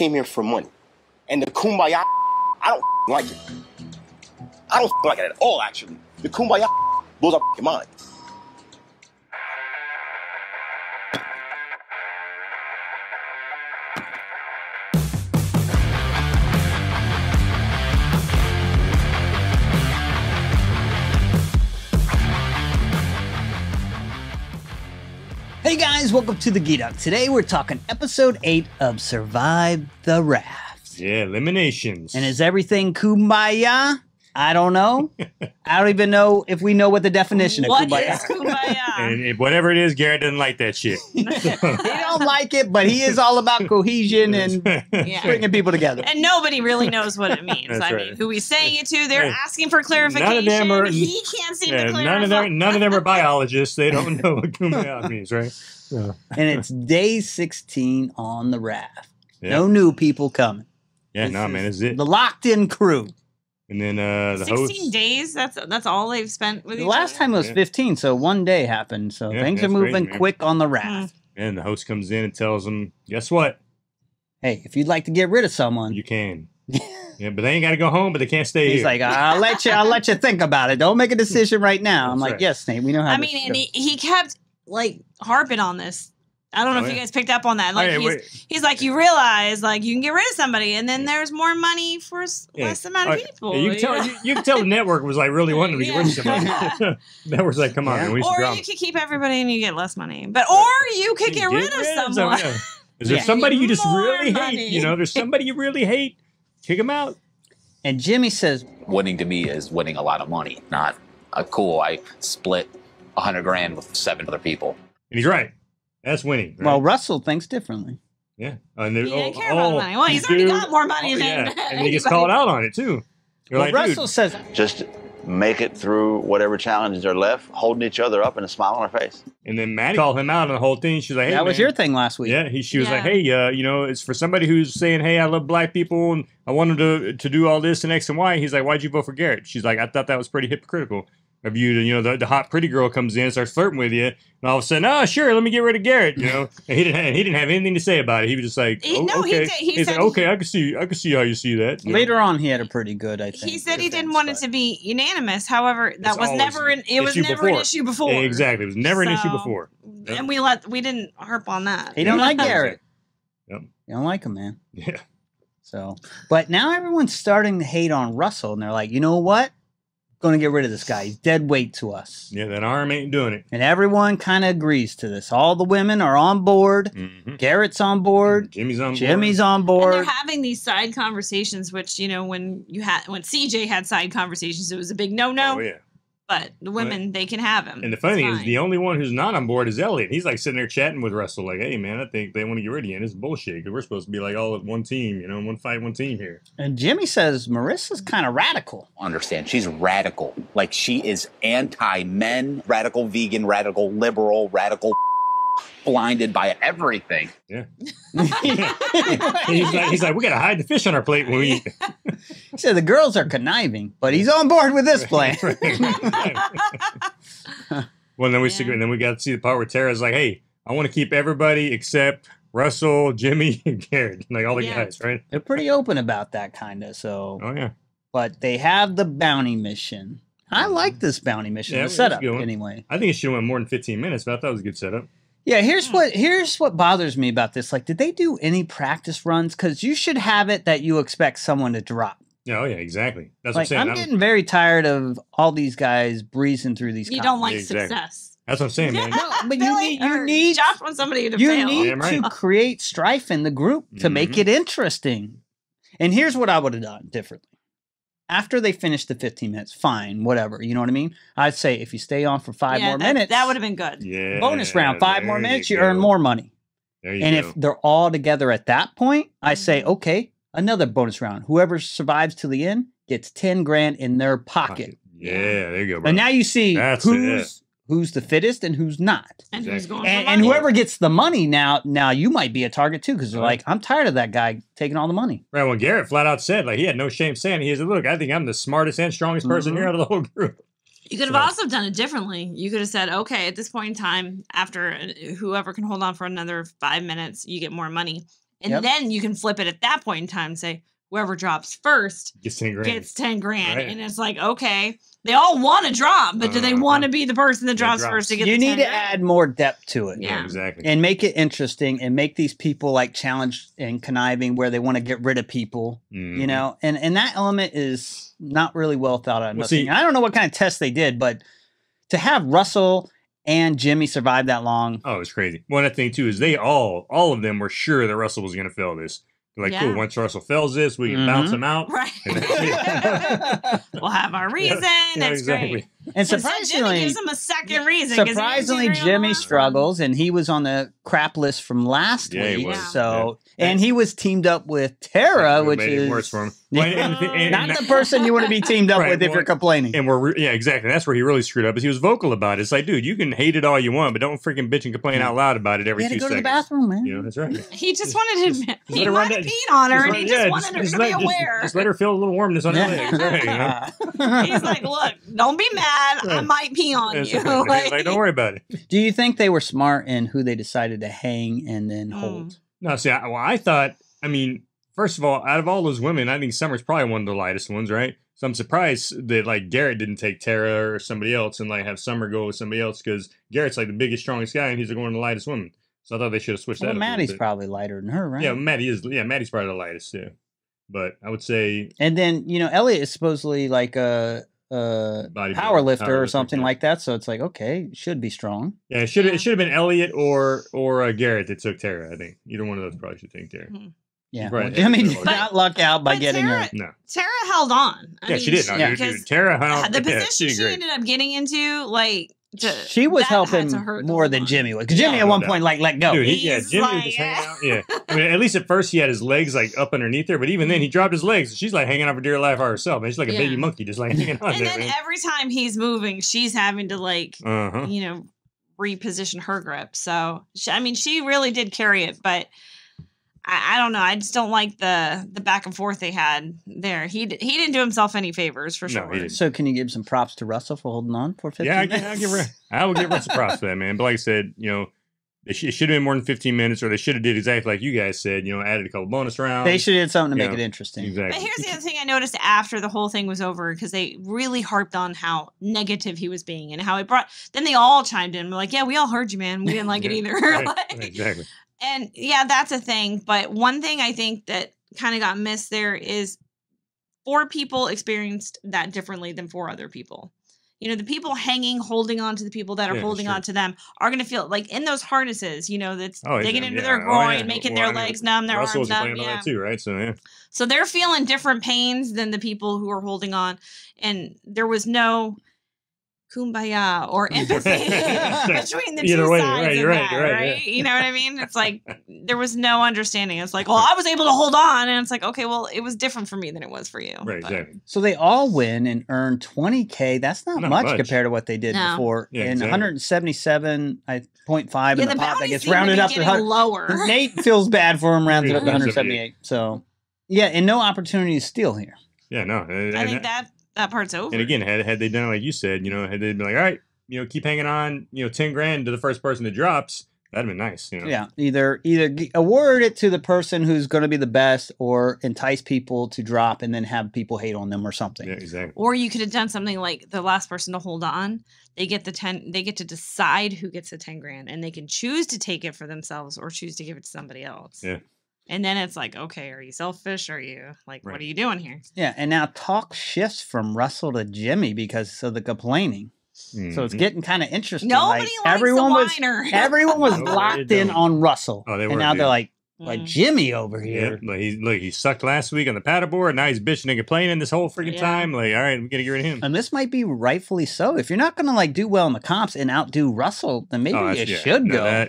came here for money. And the kumbaya, I don't like it. I don't like it at all, actually. The kumbaya blows up your mind. Hey guys, welcome to the Geek. Today we're talking episode 8 of Survive the Raft. Yeah, eliminations. And is everything kumbaya? I don't know. I don't even know if we know what the definition of kumbaya What is kumbaya? And whatever it is, Garrett doesn't like that shit. He don't like it, but he is all about cohesion and bringing people together. And nobody really knows what it means. That's I right. mean, who he's saying it to, they're Hey, asking for clarification. none of them are- He can't seem to clarify. none of them are biologists. They don't know what kumbaya means, right? So, And it's day 16 on the raft. yeah. No new people coming. Yeah, This no, is man, it's it. The locked-in crew. And then the 16 host. days? That's all they've spent with The each last other? time it was Yeah. 15, so one day happened. So Yeah, things are that's moving crazy, man. quick on the raft. And the host comes in and tells them, guess what? Hey, if you'd like to get rid of someone, You can. Yeah, but they ain't got to go home, but they can't stay he's here. like, I'll let you think about it. Don't make a decision right now. I'm That's like, right. yes, Nate, we know how I this mean, and goes. he kept, like, harping on this. I don't know Oh, if you yeah. guys picked up on that. Like, Oh, yeah, he's like, you realize, like, you can get rid of somebody, and then there's more money for less amount of people. Yeah, you can tell the network was like really wanting to get rid of somebody. Network's like, come on, man, we need some Or drama. you could keep everybody and you get less money. But or you could get rid of someone. yeah. Is there Yeah. somebody you just More really money. hate? You know, there's somebody you really hate. Kick them out. And Jimmy says, Winning to me is winning a lot of money, not cool. I split 100 grand with 7 other people. And he's right. That's winning. Right? well, Russell thinks differently. yeah. He didn't care about the money. Well, he's already got more money than And he gets anybody. called out on it too. You're Well, like, Russell dude, says, Just make it through whatever challenges are left, holding each other up and a smile on our face. and then Maddie called him out on the whole thing. She's like, hey, that was man. your thing last week. Yeah, she was Yeah. like, hey, you know, it's for somebody who's saying, hey, I love black people and I want them to do all this and X and Y. He's like, why'd you vote for Garrett? She's like, I thought that was pretty hypocritical of you. You know, the hot pretty girl comes in, starts flirting with you, and all of a sudden, oh, sure, let me get rid of Garrett. You know, and he didn't have anything to say about it. He was just like, He- oh, no, he okay. did- he He's said- like, okay, I can see how you see that. You know? Later on, he had a pretty good, I think. He said he didn't defense, want it but- to be unanimous. However, that It's was always never an issue before. Yeah, exactly. It was never an issue So- before. Yep. And we didn't harp on that. He don't like Garrett. Yep. You don't like him, man. Yeah. So, but now everyone's starting to hate on Russell, and they're like, you know what? Going to get rid of this guy. He's dead weight to us. Yeah, that arm ain't doing it. And everyone kind of agrees to this. All the women are on board. Mhm. Garrett's on board. Jimmy's on board. Jimmy's on And board. they're having these side conversations, which when CJ had side conversations, it was a big no. Oh, yeah. But the women, they can have him. And the funny It's thing is, fine. the only one who's not on board is Elliot. He's like sitting there chatting with Russell, like, "Hey, man, I think they want to get rid of you. And it's bullshit because we're supposed to be like all at one team, you know, one fight, one team here." And Jimmy says Marissa's kind of radical. Understand, she's radical. Like, she is anti-men, radical vegan, radical liberal, radical blinded by everything. Yeah. he's like, we gotta hide the fish on our plate when we eat. He said the girls are conniving, but he's on board with this plan. Well, then Yeah. and then we got to see the part where Tara's like, "Hey, I want to keep everybody except Russell, Jimmy, and Garrett, like all the Yeah. guys, right?" They're pretty open about that kind of. So, Oh yeah. but they have the bounty mission. I like this bounty mission, Yeah, the it was setup a good one. anyway. I think it should have went more than 15 minutes, but I thought it was a good setup. Yeah, here's what bothers me about this. Like, did they do any practice runs? Because you should have it that you expect someone to drop. Yeah, oh yeah, exactly. That's Like, what I'm I'm saying. getting very tired of all these guys breezing through these. You don't like Exactly. success. That's what I'm saying, man. No, but Billy, you or need Josh wants somebody to you fail. need Damn right. to create strife in the group to make Mhm. it interesting. And here's what I would have done differently. After they finish the 15 minutes, fine, whatever. You know what I mean? I'd say if you stay on for 5 more minutes, That would have been good. Yeah. bonus round, 5 more there minutes, you you earn go. more money. There you And go. if they're all together at that point, I say, Mhm. okay, another bonus round. Whoever survives to the end gets 10 grand in their pocket. Yeah, there you go, bro. And now you see That's who's the fittest and who's not. And who's Exactly. going And, for and money? whoever gets the money now you might be a target too, because they're Right. like, I'm tired of that guy taking all the money. Right, when Garrett flat out said, like, he had no shame saying, he said, look, I think I'm the smartest and strongest person Mhm. here out of the whole group. You could have also done it differently. You could have said, okay, at this point in time, after whoever can hold on for another 5 minutes, you get more money. And then you can flip it at that point in time and say, whoever drops first Gets 10 grand. gets 10 grand. Right. And it's like, okay, they all want to drop, but do they want to be the person that drops first to get You the 10 need to grand? add more depth to it. Yeah. Exactly. And make it interesting and make these people like challenged and conniving where they want to get rid of people, you know? And that element is not really well thought out. Well, see, I don't know what kind of test they did, but to have Russell and Jimmy survive that long. Oh, it's crazy. One other thing too is they all of them were sure that Russell was going to fail this. They're like, cool, once Russell fails this, we can bounce him out. Right. And that's it. We'll have our reason. That's great. And So surprisingly, Jimmy gives him a second reason. 'cause he surprisingly, didn't do very Jimmy well. struggles, and he was on the crap list from last Yeah, he week. was. So, and he was teamed up with Tara, It which made is it worse for him. Well, and not the person you want to be teamed up Right, with if well, you're complaining. And yeah, exactly. That's where he really screwed up. Is he was vocal about it. It's like, dude, you can hate it all you want, but don't freaking bitch and complain out loud about it every He had 2 to go seconds. to the bathroom, man. You know, that's right. He just wanted to. He let her might run have that- peed on her, and he just wanted her to be just- aware. Just let her feel a little warmness on her legs. Right, you know? He's like, look, don't be mad. I might pee on That's you. right. Like, don't worry about it. Do you think they were smart in who they decided to hang and then hold? No, see, I thought, I mean, first of all, out of all those women, I think Summer's probably one of the lightest ones, right? So I'm surprised that like Garrett didn't take Tara or somebody else and like have Summer go with somebody else because Garrett's like the biggest, strongest guy and he's going the lightest woman. So I thought they should have switched Well, that. up a little Maddie's bit. probably lighter than her, right? Yeah, Maddie is. Yeah, Maddie's probably the lightest. Yeah, but I would say And then, you know, Elliot is supposedly like a power lifter or something like that. So it's like, okay, should be strong. yeah, it should have been Elliot or Garrett that took Tara. I think either one of those probably should take Tara. Yeah. Right. Well, Jimmy did But- not luck out by but getting Tara- her. No. Tara held on. I Yeah, mean, she did. No, Yeah. dude, because Tara, the yeah, position did she great. ended up getting into, like, She was that had helping to hurt more the than whole Jimmy was. Because Jimmy Yeah, at no one doubt. point, like, let go. Dude, He's Jimmy was like, just hanging out. Yeah, I mean, at least at first he had his legs like up underneath her, but even then he dropped his legs. She's like hanging out for dear life by herself, man. She's like a Yeah. baby monkey, just like hanging on And there, then man. every time he's moving, she's having to, like, Uh-huh. you know, reposition her grip. So, I mean, she really did carry it, but I don't know. I just don't like the back and forth they had there. He didn't do himself any favors for No, sure. he didn't. So can you give some props to Russell for holding on for 15 Yeah, minutes? I will give Russell props for that, man. But like I said, you know, it should have been more than 15 minutes, or they should have did exactly like you guys said. You know, added a couple bonus rounds. They should have did something to Yeah, make it interesting. Exactly. But here's the other thing I noticed after the whole thing was over, because they really harped on how negative he was being and how it brought. Then they all chimed in, like, "Yeah, we all heard you, man. We didn't like it Yeah, either." right, Like- right, exactly. And yeah, that's a thing. But one thing I think that kind of got missed there is 4 people experienced that differently than 4 other people. You know, the people holding on to the people that are Yeah, holding sure. on to them are going to feel like in those harnesses, you know, that's Oh, digging yeah, into yeah. their Oh, groin, yeah. making Well, their I mean, legs numb, their Russell arms was numb. complaining Yeah. about that too, right? So yeah. So they're feeling different pains than the people who are holding on. And there was no kumbaya or empathy between the Either two way, sides right, of you're right, that, you're right, right? You know what I mean? It's like there was no understanding. It's like, well, I was able to hold on. And it's like, okay, well, it was different for me than it was for you. Right, But- exactly. So they all win and earn 20K. That's not, Not much, much. compared to what they did No. before. Yeah, and exactly. 177.5 Yeah, in the the pot that bounties gets seem to rounded be up to getting 100. lower. Nate feels bad for him, rounds it up to 178. 178. So yeah, and no opportunity to steal here. Yeah, no. I think that part's over. And again, had they done it like you said, you know, had they been like, all right, you know, keep hanging on, you know, 10 grand to the first person that drops, that'd have been nice, you know. Yeah, either award it to the person who's going to be the best, or entice people to drop and then have people hate on them or something. Yeah, exactly. Or you could have done something like the last person to hold on. They get they get to decide who gets the 10 grand, and they can choose to take it for themselves or choose to give it to somebody else. Yeah. And then it's like, okay, are you selfish? Are you like, Right. what are you doing here? Yeah, and now talk shifts from Russell to Jimmy because of the complaining. So it's Mhm. getting kind of interesting. Nobody likes everyone the was whiner. everyone was No, they locked in don't. on Russell. Oh, they and were, now dude. they're like Mm. Jimmy over Yeah, here. like he sucked last week on the paddleboard. Now he's bitching and complaining this whole freaking Yeah. time. Like, all right, we gotta get rid of him. And this might be rightfully so. If you're not going to like do well in the comps and outdo Russell, then maybe that's- you yeah, should no, go.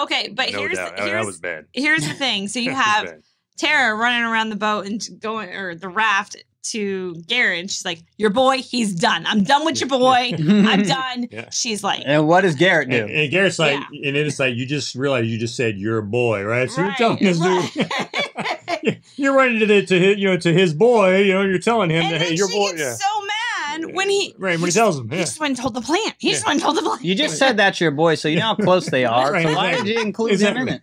Okay, but no here's doubt. That was bad. here's the thing. So you That was have bad. Tara running around the boat and going, or the raft, to Garrett. And she's like, your boy, he's done. I'm done with your boy. I'm done. Yeah. She's like, And what does Garrett do? And Garrett's like, and then it's like, you just realized you just said you're a boy, right? So you're Right, telling this dude, you're running to his boy, you know, you're telling him and that, then hey, your she boy, gets so mad when he tells him, he yeah. just went and told the plant. He just went and told the plant. You just said that's your boy, so you know how close they are. Right, so why exactly. did you include him in Exactly. it?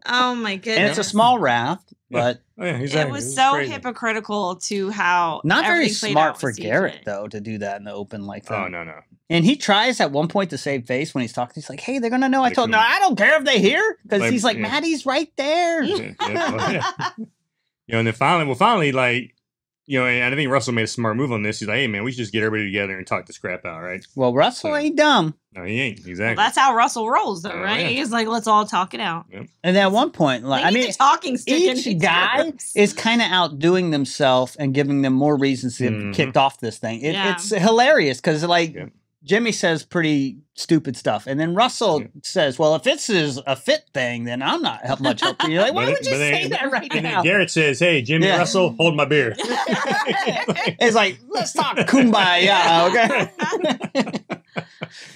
Oh my And goodness. it's a small raft, but Oh, yeah, exactly. It was so crazy. hypocritical to how not very everything played smart out for with CJ. Garrett, though, to do that in the open like that. Oh, no. And he tries at one point to save face when he's talking. He's like, hey, they're going to know I told them. No, I don't care if they hear. Because Like, he's like, yeah. Maddie's right there. Yeah. And then finally, like, and I think Russell made a smart move on this. He's like, hey, man, we should just get everybody together and talk this crap out, right? Well, Russell ain't dumb. No, he ain't. Exactly. Well, that's how Russell rolls, though, Oh, right? yeah. He's like, let's all talk it out. And at one point, like, They need the talking stick in each these guy groups. is kind of outdoing themselves and giving them more reasons to get Mhm. kicked off this thing. Yeah. It's hilarious because, like, Yeah. Jimmy says pretty stupid stuff. And then Russell says, well, if this is a fit thing, then I'm not much help for you. Like, why would you say that right And now? then Garrett says, hey, Jimmy Yeah. Russell, hold my beer. It's like, let's talk kumbaya, okay?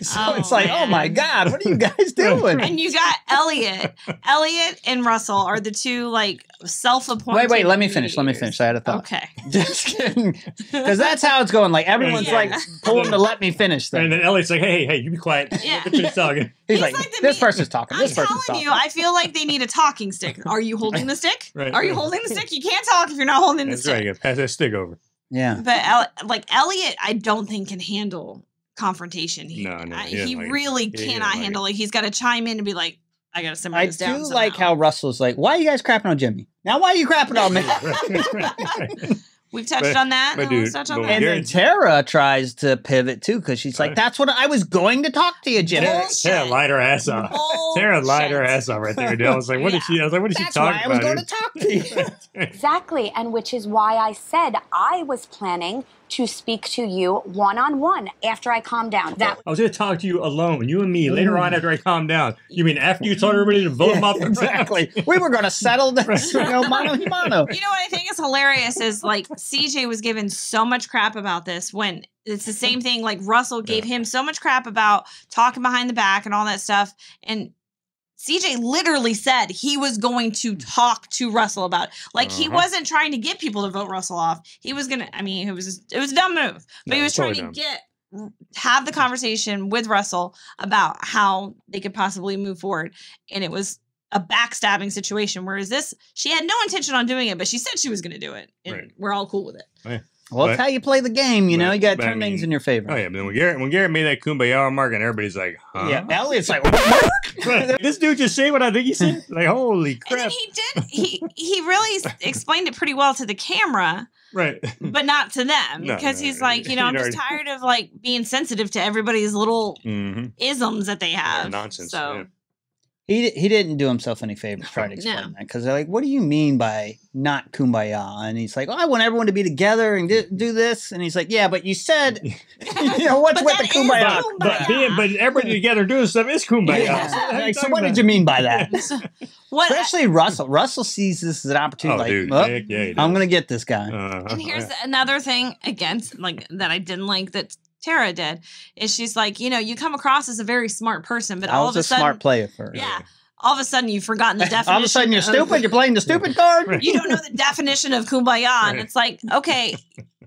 So Oh, it's like, man. oh my God, what are you guys doing? And you got Elliot. Elliot and Russell are the two, like, self-appointed. Wait, let me finish. mediators. I had a thought. Okay. Just kidding. Because that's how it's going. Like, everyone's Yeah. like pulling to let me finish And things. then Elliot's like, hey, you be quiet. Yeah. Let me finish talking. He's like, like the this me- person's talking. I'm This person's telling talking. you, I feel like they need a talking stick. Are you holding the stick? Right. Are you holding the stick? You can't talk if you're not holding the That's right. stick. You gotta pass that stick over. Yeah. But like Elliot, I don't think can handle confrontation. No, he He doesn't like it. really He doesn't cannot like handle it. He's got to chime in and be like, I got to simmer I this down. do like somehow. how Russell's like, why are you guys crapping on Jimmy? Now, why are you crapping on me? We've touched But- on that. but and let's dude, touch on but that. And then Tara tries to pivot too because she's like, Right. that's what I was going to talk to you, Jimmy. Tara lied her ass off. Tara lied her ass off right there. Dude. I was like, what is she? I was like, what is she That's talking why I was about? going dude? to talk to you. Exactly, and which is why I said I was planning to speak to you one-on-one after I calm down. That I was going to talk to you alone, you and me, later on after I calm down. You mean after you told everybody to vote him off the Exactly. We were going to settle this, mano a mano. You know what I think is hilarious is like CJ was given so much crap about this when it's the same thing. Like Russell gave him so much crap about talking behind the back and all that stuff. And CJ literally said he was going to talk to Russell about it. Like he wasn't trying to get people to vote Russell off. He was gonna. I mean, it was a dumb move, but he was trying to have the conversation with Russell about how they could possibly move forward, and it was a backstabbing situation. Whereas this, she had no intention on doing it, but she said she was going to do it, and we're all cool with it. Yeah. Well, it's how you play the game, you know? You got to but turn I mean- things in your favor. Oh yeah, but then when Garrett made that kumbaya remark, and everybody's like, huh? Yeah, Elliot's like, This dude just say what I think he said? Like, holy And crap! then he did. He really explained it pretty well to the camera, Right. but not to them No, because no, he's like, you know, I'm just tired of like being sensitive to everybody's little Mm-hmm. isms that they have. Nonsense. So Yeah. he didn't do himself any favors trying to explain No. that because they're like, what do you mean by not kumbaya? And he's like, oh, I want everyone to be together and do this. And he's like, yeah, but you said, you know, what's But with the that is kumbaya? kumbaya. But everybody together doing stuff is kumbaya. Yeah. Like, so what did you mean by that? what? Especially Russell. Russell sees this as an opportunity. Oh, like, dude. "Oh, Heck yeah, he I'm does. going to get this guy. And here's another thing against like that I didn't like that Tara did is she's like, you know, you come across as a very smart person, but I all was of a a sudden, smart player first. yeah, all of a sudden you've forgotten the definition. All of a sudden you're of- stupid. You're playing the stupid card. You don't know the definition of kumbaya, and it's like, okay,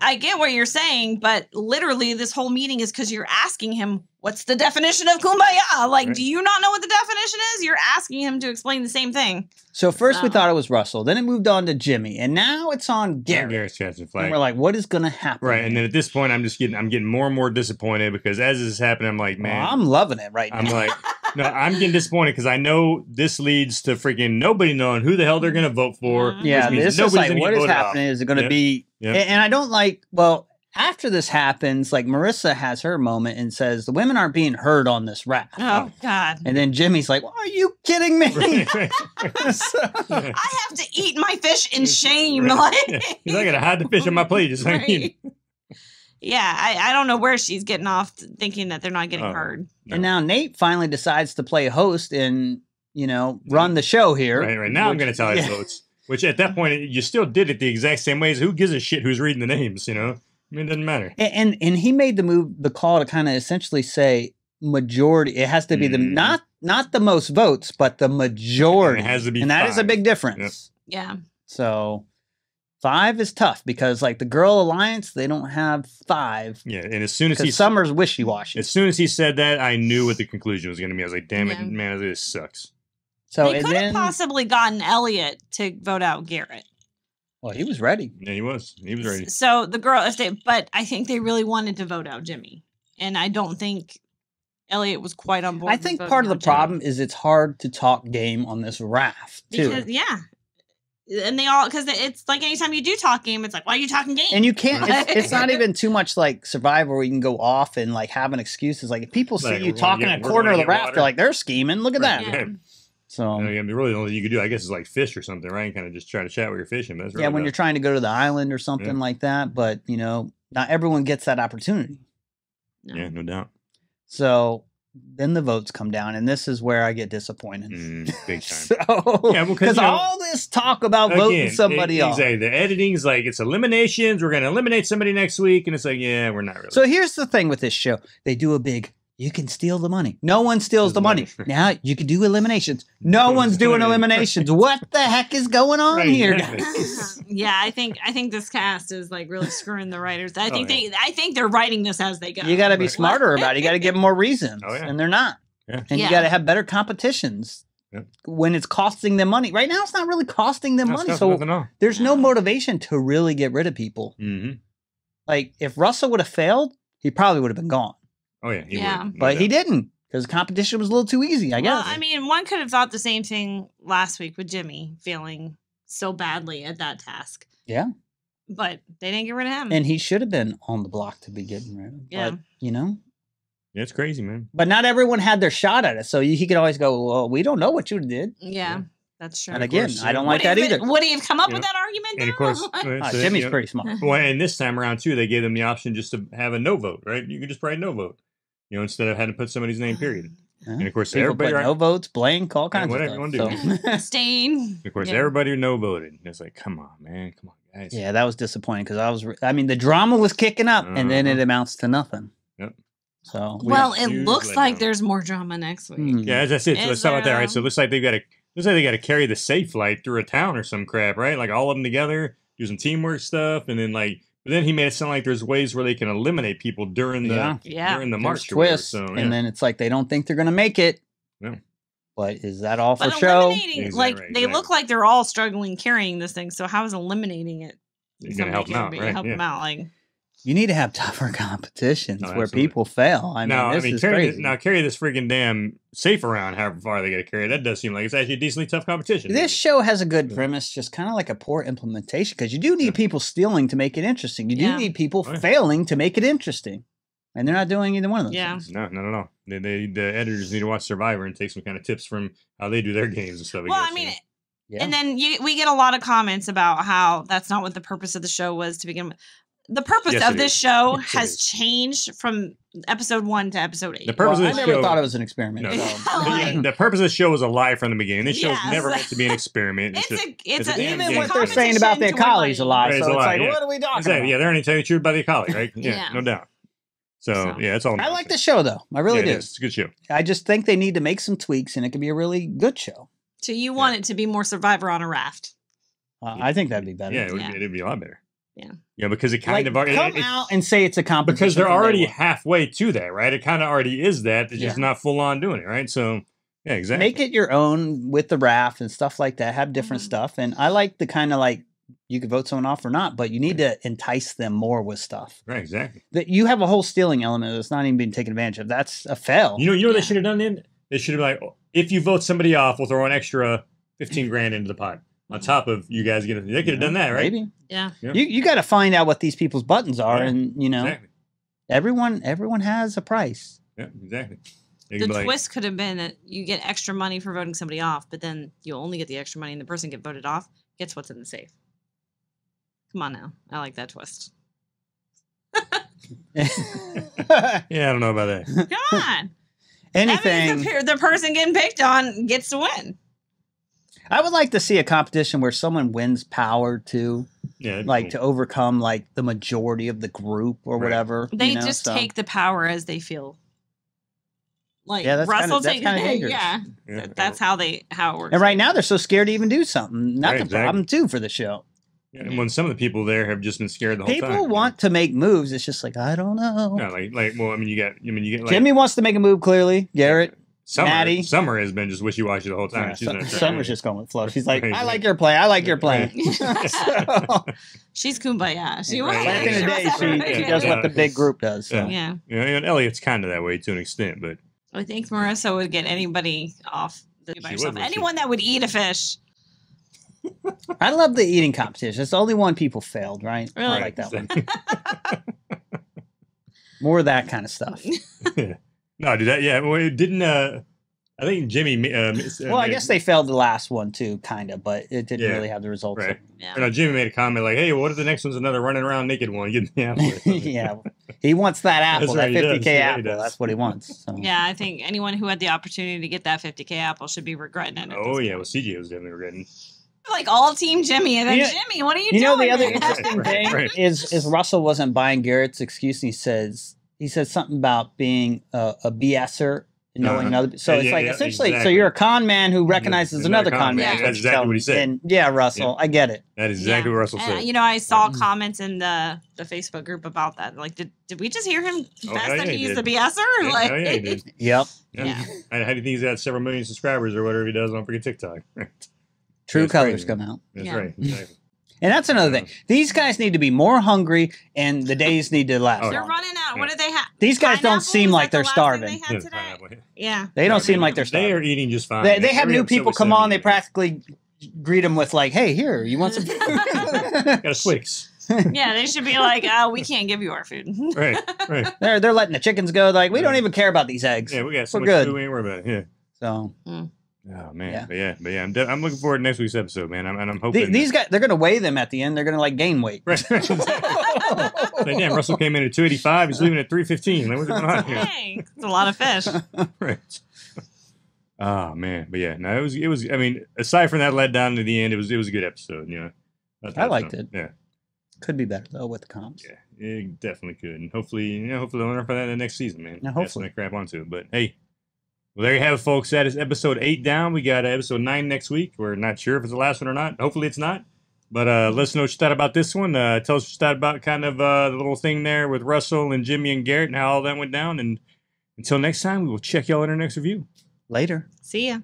I get what you're saying, but literally this whole meeting is because you're asking him, what's the definition of kumbaya? Like, do you not know what the definition is? You're asking him to explain the same thing. So first we So- thought it was Russell. Then it moved on to Jimmy. And now it's on Garrett. Garrett's catching And flag. we're like, what is going to happen? Right, and then at this point, I'm getting more and more disappointed because as this is happening, I'm like, man, I'm loving it right now. I'm like, no, I'm getting disappointed because I know this leads to freaking nobody knowing who the hell they're going to vote for. Yeah, which means this is nobody's like, gonna what get is voted happening? off. Is it going to Yep. be... Yep. And I don't like... Well, after this happens, like Merissa has her moment and says, the women aren't being heard on this raft. Oh, God. And then Jimmy's like, well, are you kidding me? Right, right. I have to eat my fish in shame. Right. Like, Yeah. He's like, I gotta hide the fish on my plate. Just like, Right. Yeah, I don't know where she's getting off thinking that they're not getting heard. And now Nate finally decides to play host and, you know, run the show here. right. Now I'm Which- gonna tell his votes. Which at that point, you still did it the exact same ways. Who gives a shit who's reading the names? You know, I mean, it doesn't matter. And he made the call to kind of essentially say majority. It has to be the not the most votes, but the majority. And it has to be and that is a 5. big difference. Yeah. So 5 is tough because like the Girl Alliance, they don't have 5. Yeah, and as soon as he Because Summer's wishy washy. said that, I knew what the conclusion was going to be. I was like, damn it, Yeah. man, this sucks. So They and could have then, possibly gotten Elliot to vote out Garrett. well, he was ready. Yeah, he was ready. So the girl, but I think they really wanted to vote out Jimmy, and I don't think Elliot was quite on board. I with think voting part of the out Jimmy. problem is it's hard to talk game on this raft too. Because and they all because it's like anytime you do talk game, it's like, why are you talking game? And you can't. It's not even too much like Survivor where you can go off and like have an excuse. It's like if people see Like, you we're gonna talking get- in a we're corner gonna of the get raft, water. they're like they're scheming. Look at Right, that. yeah. So I mean, really, the only thing you could do, I guess, is like fish or something, right? And kind of just try to chat while you're fishing. That's really yeah, when about you're trying to go to the island or something Yeah. like that, but you know, not everyone gets that opportunity. No. Yeah, no doubt. So then the votes come down, and this is where I get disappointed. Big time. So, Yeah, well, 'cause, because you know, all this talk about voting Again, somebody off. exactly. The editing's like it's eliminations. We're going to eliminate somebody next week, and it's like, yeah, we're not really. So here's the thing with this show: they do a big. You can steal the money. No one steals the money. Now you can do eliminations. No one's doing eliminations. What the heck is going on Right, here, exactly. guys? Yeah, I think this cast is like really screwing the writers. I think yeah. I think they're writing this as they go. You got to be Right. smarter about it. You got to give them more reasons, Oh, yeah. and they're not. Yeah. And Yeah. you got to have better competitions Yep. when it's costing them money. Right now, it's not really costing them money, so nothing all. there's no motivation to really get rid of people. Mm-hmm. Like if Russell would have failed, he probably would have been gone, Oh yeah, he Yeah. would, no but he doubt. didn't because the competition was a little too easy. I guess. Well, I mean, one could have thought the same thing last week with Jimmy failing so badly at that task. Yeah. But they didn't get rid of him. And he should have been on the block to be getting rid of. Yeah. But, you know, Yeah, it's crazy, man. but not everyone had their shot at it. So he could always go, well, we don't know what you did. yeah, that's true. And again, course, I don't yeah. like that either. Would he have come up Yeah. with that argument? And of though? course, so, Jimmy's you know, pretty smart. Well, and this time around too, they gave them the option just to have a no vote, right? You could just write no vote, you know, instead of having to put somebody's name. Period. Yeah. And of course, People everybody, put no votes, blank, all kinds whatever of you stuff. wanna do, So- Stain. of course, Yeah. everybody no voted. And it's like, come on, man, come on, guys. yeah, that was disappointing because I mean, the drama was kicking up and then it amounts to nothing. Yep. So, Well, Huge it looks letdown. like there's more drama next week. Hmm. Yeah, as I said, so Is let's talk about that, there, right? So it looks like they got to carry the safe light through a town or some crap, right? Like all of them together, do some teamwork stuff, and then but then he made it sound like there's ways where they can eliminate people during the Yeah. during the There's march or whatever. twists, So yeah. and then it's like they don't think they're going to make it. Yeah. But is that all for But show? eliminating, Exactly, like, right, they look exactly. like they're all struggling carrying this thing. So how is eliminating it? You're gonna help them out, right? Help Yeah. them out, like. You need to have tougher competitions No, where absolutely. people fail. I mean, this is crazy. carry this freaking damn safe around however far they got to carry it. That does seem like it's actually a decently tough competition. This show has a good premise, just kind of like a poor implementation, because you do need people stealing to make it interesting. You do Yeah. need people Oh, yeah. failing to make it interesting. And they're not doing either one of those Yeah. things. No, not at all. The editors need to watch Survivor and take some kind of tips from how they do their games and stuff. Well, guess, I mean, you know? Yeah. and then we get a lot of comments about how that's not what the purpose of the show was to begin with. The purpose Yes, of it this is. show Yes, it has is. changed from episode 1 to episode 8. The purpose Well, of I this never show, thought it was an experiment. No. so- Like- the purpose of the show was a lie from the beginning. This show was Yes. never meant to be an experiment. It's just- a it's a damn Even game. what they're saying about the Acali's a lie. Right, it's So a it's lie, like, yeah. what are we talking Exactly. about? Yeah, they're only telling you the truth about the Acali, right? Yeah, Yeah. no doubt. So yeah, that's all. I like the show, though. I really yeah, do. it is. It's a good show. I just think they need to make some tweaks, and it could be a really good show. So you want it to be more Survivor on a raft. I think that'd be better. Yeah, Yeah. it'd be a lot better. Yeah. Yeah, because it kind Like, of already come out and say it's a competition. because they're from day already one. halfway to that, right? It kind of already is that. It's just Yeah. not full on doing it, right? So yeah, exactly. Make it your own with the raft and stuff like that. Have different Mhm. stuff. And I like the kind of like you could vote someone off or not, but you need to entice them more with stuff. right, exactly. That you have a whole stealing element that's not even being taken advantage of. That's a fail. You know what Yeah. they should have done then? They should have like, if you vote somebody off, we'll throw an extra 15 grand into the pot on top of you guys getting. They could have done that, right? Maybe Yeah. Yeah. you got to find out what these people's buttons are, Yeah, and you know Exactly. everyone has a price. Yeah, exactly. They The could be like, twist could have been that you get extra money for voting somebody off, but then you only get the extra money and the person get voted off gets what's in the safe. Come on now. I like that twist. yeah, I don't know about that. Come on. Anything. That means the person getting picked on gets to win. I would like to see a competition where someone wins power too, Yeah, that'd be like cool. to overcome like the majority of the group or Right. whatever. They you know, just so. take the power as they feel. Like Yeah, that's Russell kinda takes dangerous. yeah. Yeah, That's how it works. And right now they're so scared to even do something. Not Right, the exactly. problem too for the show. Yeah, and when some of the people there have just been scared the whole time. People want to make moves. It's just like I don't know. Yeah, like, well, I mean, you get like, Jimmy wants to make a move. Clearly, Garrett. Maddie. Summer has been just wishy-washy the whole time. Yeah, She's not Summer's just going with flow. She's like, Right. I like your play. I like your play. So, She's kumbaya. She Right. back in the day, she does what the big group does. So. Yeah. You know, and Elliot's kind of that way to an extent, but I think Merissa would get anybody off by She herself. would. Anyone that would eat a fish. I love the eating competition. It's the only one people failed, right? Really? I like that one. More of that kind of stuff. no, dude, that well, it didn't. I think Jimmy. Well, I guess they failed the last one too, kind of, but it didn't Yeah. really have the results. Right. Yeah. You know, Jimmy made a comment like, "Hey, what if the next one's another running around naked one? Get the apple." Or something. Yeah, he wants that apple, That's right, that he 50K does. Yeah, he apple. does. That's what he wants. So. Yeah, I think anyone who had the opportunity to get that 50K apple should be regretting it. at Oh this yeah, well point. CJ was definitely regretting. Like all team Jimmy, and then You know- Jimmy, what are you You doing? know, the other man? interesting Right, thing right. is Russell wasn't buying Garrett's excuse. And he says something about being a BSer. Knowing another, so it's like essentially, so exactly. you're a con man who recognizes another con man. man. is That's what exactly you're telling what he me. said. And yeah, Russell, I get it. That is exactly what Russell And, said. you know, I saw comments in the Facebook group about that. Like, did we just hear him confess hell that yeah, he he's did. the BSer? Yeah, Like, oh, yeah, he did. Yep, Yeah. How do you think he's got several million subscribers or whatever he does on freaking TikTok? true That's colors crazy. come out, That's Yeah. right. Exactly. and that's another thing. These guys need to be more hungry, and the days need to last. Oh, they're longer. running out. What do they have? These guys don't Pineapple? seem Was like that the they're last thing starving. They, Yeah, had today? pineapple, yeah. Yeah. They don't I seem mean, like they're They starving. are eating just fine. They have Every new episode people was come on. They 70. practically greet them with like, "Hey, here, you want some?" got a Twix. Yeah, they should be like, we can't give you our food. Right, right. They're letting the chickens go. Like, we don't even care about these eggs. Yeah, we got so We're much good. food. We ain't worried about it. Yeah. So Oh man, Yeah. but yeah, I'm looking forward to next week's episode, man. I'm hoping these guys, they're gonna weigh them at the end. They're gonna like gain weight. Right. Like, damn, Russell came in at 285. He's leaving at 315. Like, what's going on here? Dang, it's a lot of fish. Right. Oh man, but yeah, no, it was. I mean, aside from that letdown to the end, it was a good episode. You know, I liked it. Yeah, Could be better though with the comps. yeah, it definitely could, and hopefully they'll learn from that in the next season, man. Yeah, hopefully. Pass that crap onto it. But hey, well, there you have it, folks. That is episode 8 down. We got episode 9 next week. We're not sure if it's the last one or not. Hopefully, it's not. But let us know what you thought about this one. Tell us what you thought about kind of the little thing there with Russell and Jimmy and Garrett and how all that went down. And until next time, we will check y'all in our next review. Later. See ya.